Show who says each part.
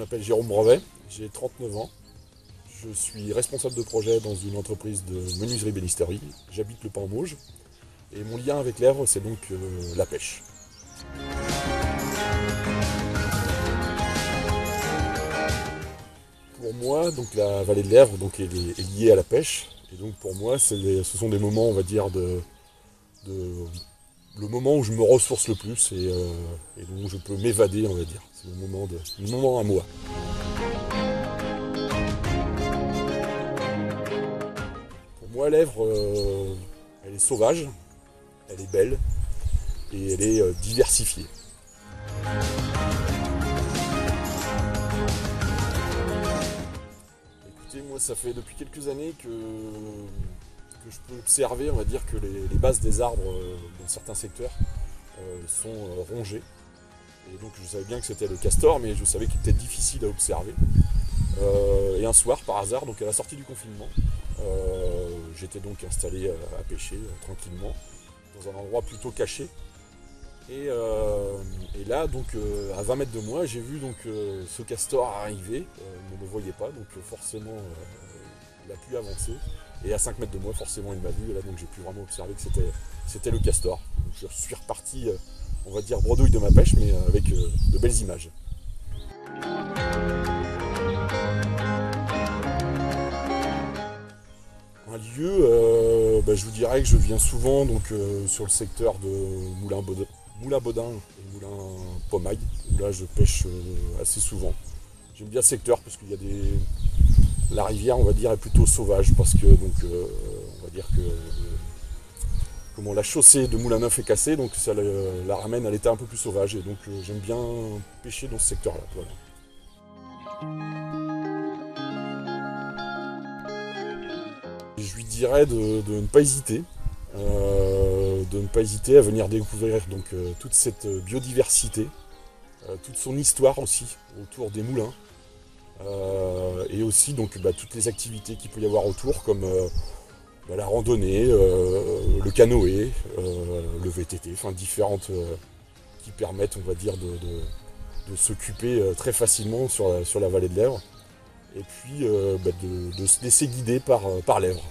Speaker 1: m'appelle Jérôme Brevet, j'ai 39 ans. Je suis responsable de projet dans une entreprise de menuiserie bénisterie. J'habite le Pin-Mauges. Et mon lien avec l'Èvre, c'est donc la pêche. Pour moi, donc la vallée de l'Èvre donc, est liée à la pêche. Et donc pour moi, ce sont des moments, on va dire, le moment où je me ressource le plus et où je peux m'évader, on va dire. C'est le moment à moi. Pour moi, l'Èvre, elle est sauvage, elle est belle et elle est diversifiée. Écoutez, moi, ça fait depuis quelques années que je peux observer, on va dire, que les bases des arbres dans certains secteurs sont rongées. Et donc je savais bien que c'était le castor, mais je savais qu'il était difficile à observer. Et un soir, par hasard, donc à la sortie du confinement, j'étais donc installé à pêcher tranquillement, dans un endroit plutôt caché. Et là, donc à 20 mètres de moi, j'ai vu donc ce castor arriver. Il ne me voyait pas, donc forcément il a pu avancer. Et à 5 mètres de moi, forcément il m'a vu. Et là, donc j'ai pu vraiment observer que c'était le castor. Donc, je suis reparti, on va dire bredouille de ma pêche, mais avec de belles images. Un lieu, je vous dirais que je viens souvent donc, sur le secteur de Moulin-Baudin et Moulin-Pomaille, où là je pêche assez souvent. J'aime bien ce secteur parce qu'il y a la rivière, on va dire, est plutôt sauvage parce que donc on va dire que la chaussée de Moulin-Neuf est cassée, donc ça la ramène à l'état un peu plus sauvage et donc j'aime bien pêcher dans ce secteur-là. Voilà. Je lui dirais de ne pas hésiter, à venir découvrir donc, toute cette biodiversité, toute son histoire aussi autour des moulins, et aussi donc, toutes les activités qu'il peut y avoir autour, comme la randonnée, le canoë, le VTT, enfin différentes qui permettent, on va dire, de s'occuper très facilement sur la vallée de l'Èvre. Et puis de se laisser guider par l'Èvre.